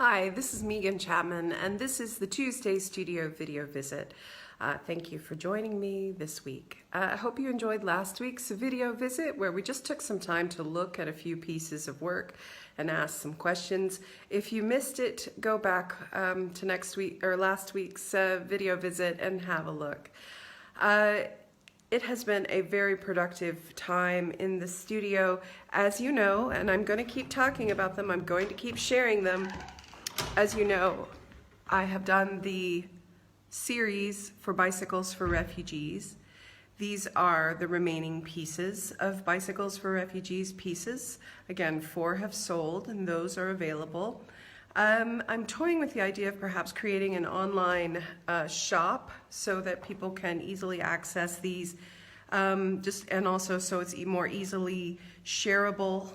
Hi, this is Megan Chapman, and this is the Tuesday Studio Video Visit. Thank you for joining me this week. I hope you enjoyed last week's video visit where we just took some time to look at a few pieces of work and ask some questions. If you missed it, go back to last week's video visit and have a look. It has been a very productive time in the studio, as you know, and I'm going to keep talking about them. I'm going to keep sharing them. As you know, I have done the series for Bicycles for Refugees. These are the remaining pieces of Bicycles for Refugees pieces. Again, 4 have sold and those are available. I'm toying with the idea of perhaps creating an online shop so that people can easily access these, and also so it's more easily shareable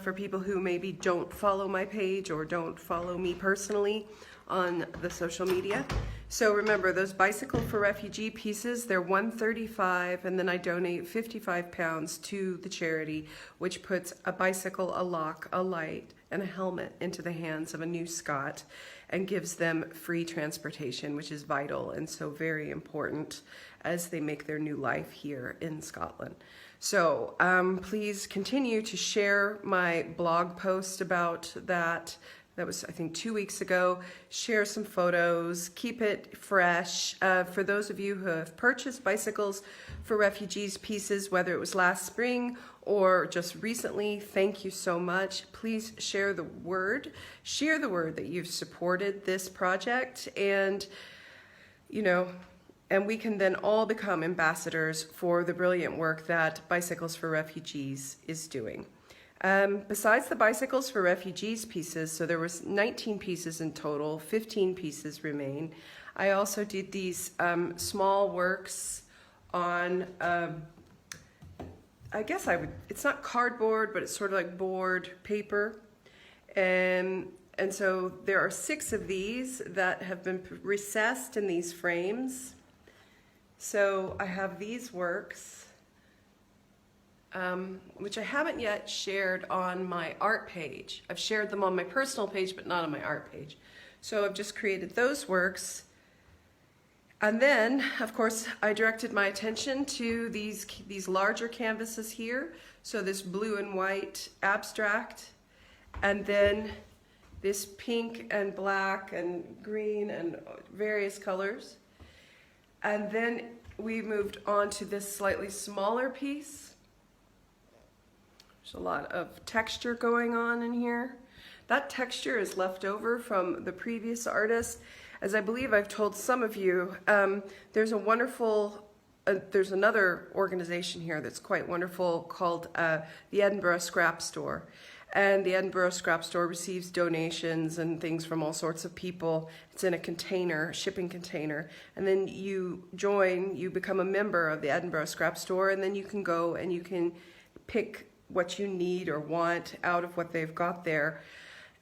for people who maybe don't follow my page or don't follow me personally on the social media. So remember, those Bicycle for Refugee pieces, they're $135, and then I donate £55 to the charity, which puts a bicycle, a lock, a light, and a helmet into the hands of a new Scot and gives them free transportation, which is vital and so very important as they make their new life here in Scotland. So please continue to share my blog post about that. That was, I think, 2 weeks ago. Share some photos, keep it fresh. For those of you who have purchased Bicycles for Refugees pieces, whether it was last spring or just recently, thank you so much. Please share the word. Share the word that you've supported this project, and and we can then all become ambassadors for the brilliant work that Bicycles for Refugees is doing. Besides the Bicycles for Refugees pieces, so there was 19 pieces in total, 15 pieces remain. I also did these small works on, it's not cardboard, but it's sort of like board paper. And so there are 6 of these that have been recessed in these frames. So I have these works, which I haven't yet shared on my art page. I've shared them on my personal page, but not on my art page. So I've just created those works. And then, of course, I directed my attention to these larger canvases here. So this blue and white abstract, and then this pink and black and green and various colors. And then we moved on to this slightly smaller piece. There's a lot of texture going on in here. That texture is left over from the previous artist. As I believe I've told some of you, there's another organization here that's quite wonderful called the Edinburgh Scrap Store. And the Edinburgh Scrap Store receives donations and things from all sorts of people. It's in a container, shipping container. And then you become a member of the Edinburgh Scrap Store, and then you can go and you can pick what you need or want out of what they've got there.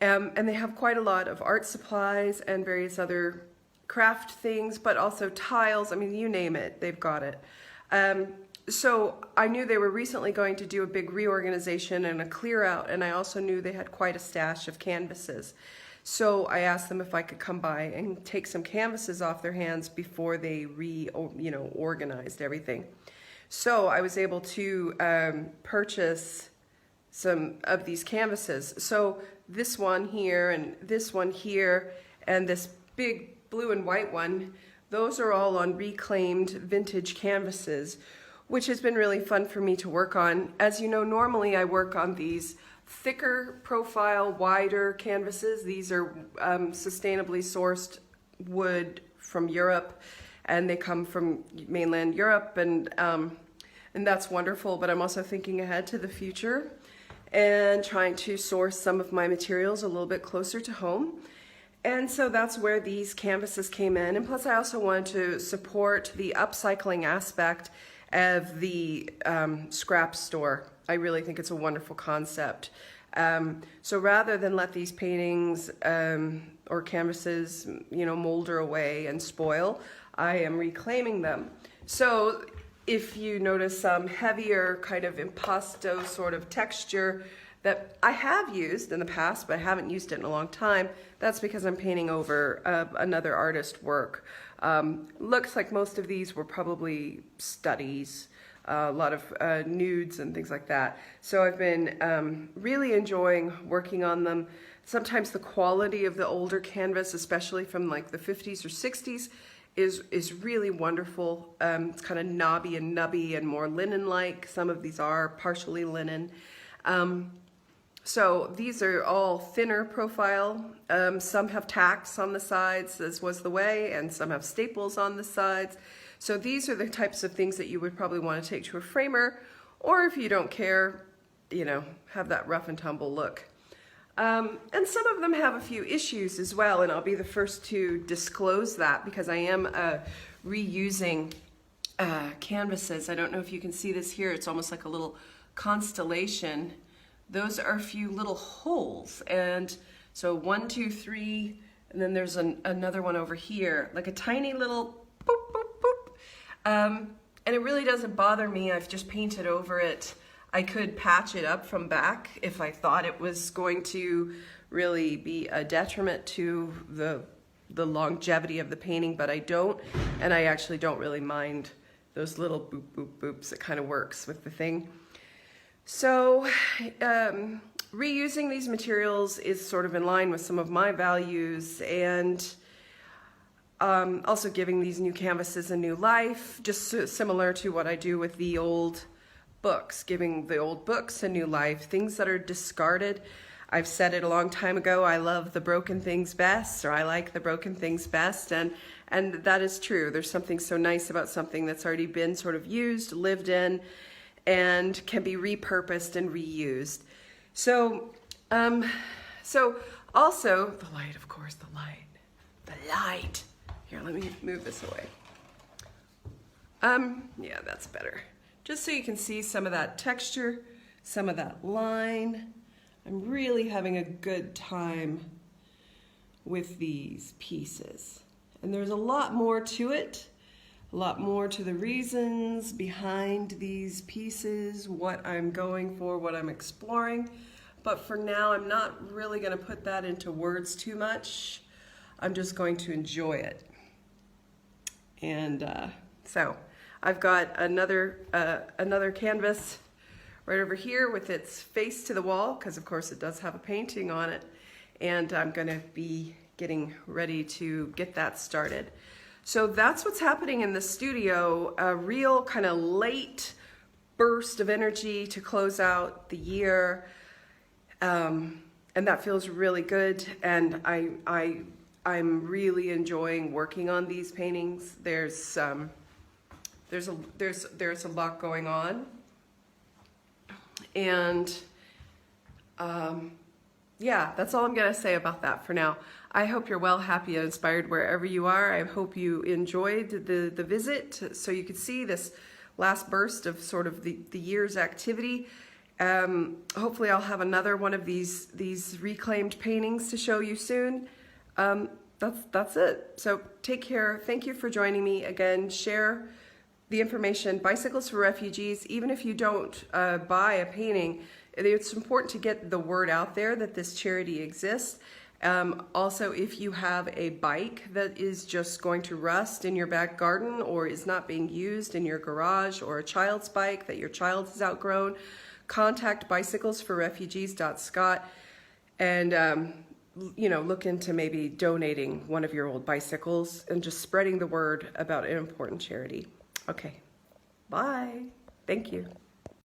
And they have quite a lot of art supplies and various other craft things, but also tiles. I mean, you name it, they've got it. So I knew they were recently going to do a big reorganization and a clear out, and I also knew they had quite a stash of canvases. So I asked them if I could come by and take some canvases off their hands before they organized everything. So I was able to purchase some of these canvases. So this one here and this one here and this big blue and white one, those are all on reclaimed vintage canvases, which has been really fun for me to work on. As you know, normally I work on these thicker profile, wider canvases. These are sustainably sourced wood from Europe, and they come from mainland Europe, and that's wonderful, but I'm also thinking ahead to the future and trying to source some of my materials a little bit closer to home. And so that's where these canvases came in. And plus I also wanted to support the upcycling aspect of the scrap store. I really think it's a wonderful concept. So rather than let these paintings or canvases, molder away and spoil, I am reclaiming them. So if you notice some heavier kind of impasto sort of texture, that I have used in the past, but I haven't used it in a long time. That's because I'm painting over another artist's work. Looks like most of these were probably studies, a lot of nudes and things like that. So I've been really enjoying working on them. Sometimes the quality of the older canvas, especially from like the 50s or 60s, is really wonderful. It's kind of knobby and nubby and more linen-like. Some of these are partially linen. So these are all thinner profile. Some have tacks on the sides, as was the way, and some have staples on the sides. So these are the types of things that you would probably want to take to a framer, or if you don't care, you know, have that rough and tumble look. And some of them have a few issues as well, and I'll be the first to disclose that because I am reusing canvases. I don't know if you can see this here. It's almost like a little constellation. Those are a few little holes, and so 1, 2, 3, and then there's another one over here, like a tiny little boop, boop, boop. And it really doesn't bother me. I've just painted over it. I could patch it up from back if I thought it was going to really be a detriment to the longevity of the painting, but I don't, and I actually don't really mind those little boop, boop, boops. It kind of works with the thing. So reusing these materials is sort of in line with some of my values, and also giving these new canvases a new life, just similar to what I do with the old books, giving the old books a new life, things that are discarded. I've said it a long time ago, I love the broken things best, or I like the broken things best, and that is true. There's something so nice about something that's already been sort of used, lived in, and can be repurposed and reused. So, also, the light, of course, the light. Here, let me move this away. Yeah, that's better. Just so you can see some of that texture, some of that line. I'm really having a good time with these pieces. And there's a lot more to it. A lot more to the reasons behind these pieces, what I'm going for, what I'm exploring. But for now, I'm not really going to put that into words too much. I'm just going to enjoy it. And so I've got another canvas right over here with its face to the wall, because of course it does have a painting on it. And I'm going to be getting ready to get that started. So that's what's happening in the studio, a real kind of late burst of energy to close out the year. And that feels really good. And I'm really enjoying working on these paintings. There's a lot going on. And yeah, that's all I'm going to say about that for now. I hope you're well, happy, and inspired wherever you are. I hope you enjoyed the visit so you could see this last burst of sort of the year's activity. Hopefully I'll have another one of these reclaimed paintings to show you soon. That's it. So take care. Thank you for joining me. Again, share the information, Bicycles for Refugees. Even if you don't buy a painting, it's important to get the word out there that this charity exists. Also, if you have a bike that is just going to rust in your back garden or is not being used in your garage, or a child's bike that your child has outgrown, contact bicyclesforrefugees.scot and look into maybe donating one of your old bicycles and just spreading the word about an important charity. Okay, bye. Thank you.